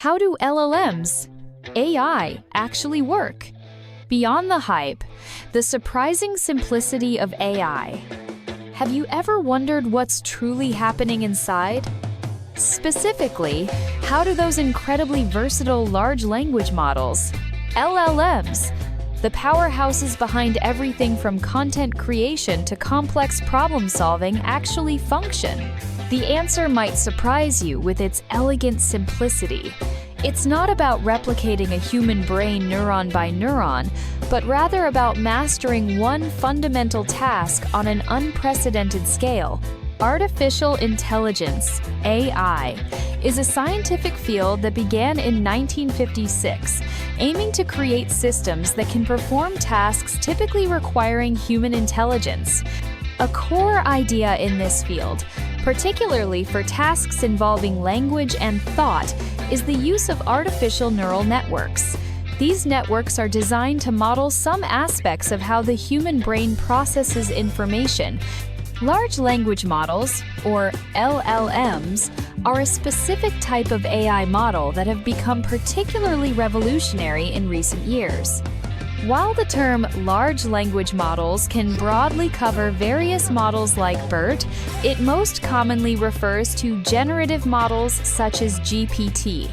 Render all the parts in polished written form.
How do LLMs, AI, actually work? Beyond the hype, the surprising simplicity of AI. Have you ever wondered what's truly happening inside? Specifically, how do those incredibly versatile large language models, LLMs, the powerhouses behind everything from content creation to complex problem solving, actually function? The answer might surprise you with its elegant simplicity. It's not about replicating a human brain neuron by neuron, but rather about mastering one fundamental task on an unprecedented scale. Artificial intelligence, AI, is a scientific field that began in 1956, aiming to create systems that can perform tasks typically requiring human intelligence. A core idea in this field, particularly for tasks involving language and thought, is the use of artificial neural networks. These networks are designed to model some aspects of how the human brain processes information. Large language models, or LLMs, are a specific type of AI model that have become particularly revolutionary in recent years. While the term large language models can broadly cover various models like BERT, it most commonly refers to generative models such as GPT.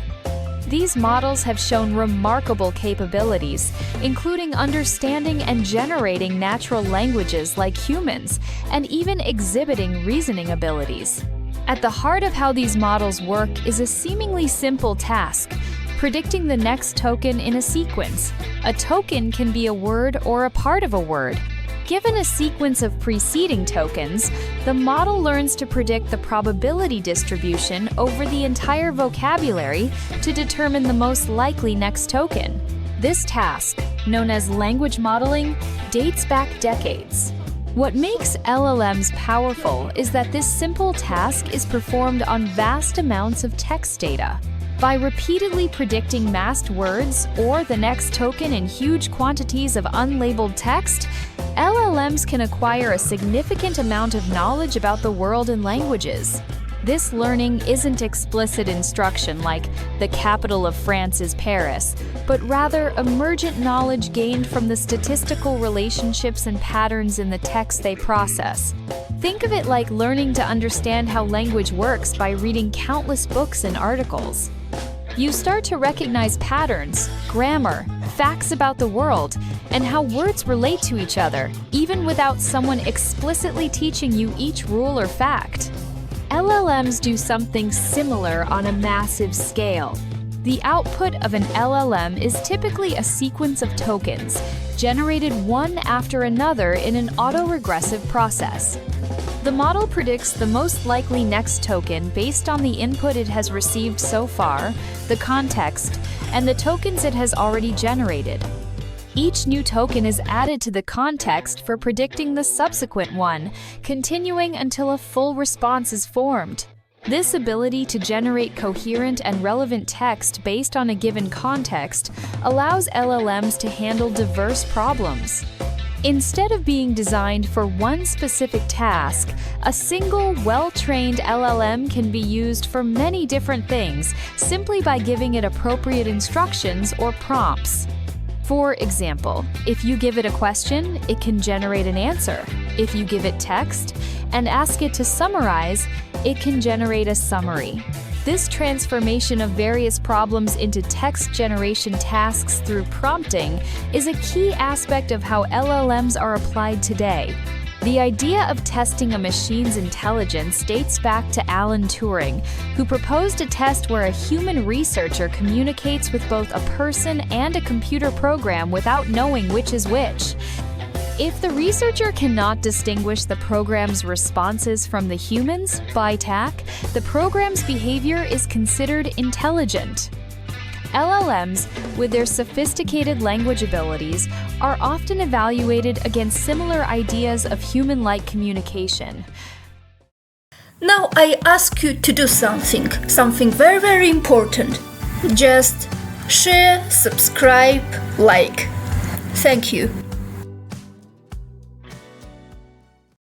These models have shown remarkable capabilities, including understanding and generating natural languages like humans, and even exhibiting reasoning abilities. At the heart of how these models work is a seemingly simple task: predicting the next token in a sequence. A token can be a word or a part of a word. Given a sequence of preceding tokens, the model learns to predict the probability distribution over the entire vocabulary to determine the most likely next token. This task, known as language modeling, dates back decades. What makes LLMs powerful is that this simple task is performed on vast amounts of text data. By repeatedly predicting masked words or the next token in huge quantities of unlabeled text, LLMs can acquire a significant amount of knowledge about the world and languages. This learning isn't explicit instruction like the capital of France is Paris, but rather emergent knowledge gained from the statistical relationships and patterns in the text they process. Think of it like learning to understand how language works by reading countless books and articles. You start to recognize patterns, grammar, facts about the world, and how words relate to each other, even without someone explicitly teaching you each rule or fact. LLMs do something similar on a massive scale. The output of an LLM is typically a sequence of tokens, generated one after another in an autoregressive process. The model predicts the most likely next token based on the input it has received so far, the context, and the tokens it has already generated. Each new token is added to the context for predicting the subsequent one, continuing until a full response is formed. This ability to generate coherent and relevant text based on a given context allows LLMs to handle diverse problems. Instead of being designed for one specific task, a single, well-trained LLM can be used for many different things simply by giving it appropriate instructions or prompts. For example, if you give it a question, it can generate an answer. If you give it text and ask it to summarize, it can generate a summary. This transformation of various problems into text generation tasks through prompting is a key aspect of how LLMs are applied today. The idea of testing a machine's intelligence dates back to Alan Turing, who proposed a test where a human researcher communicates with both a person and a computer program without knowing which is which. If the researcher cannot distinguish the program's responses from the human's by tack, the program's behavior is considered intelligent. LLMs, with their sophisticated language abilities, are often evaluated against similar ideas of human-like communication. Now I ask you to do something very, very important. Just share, subscribe, like. Thank you.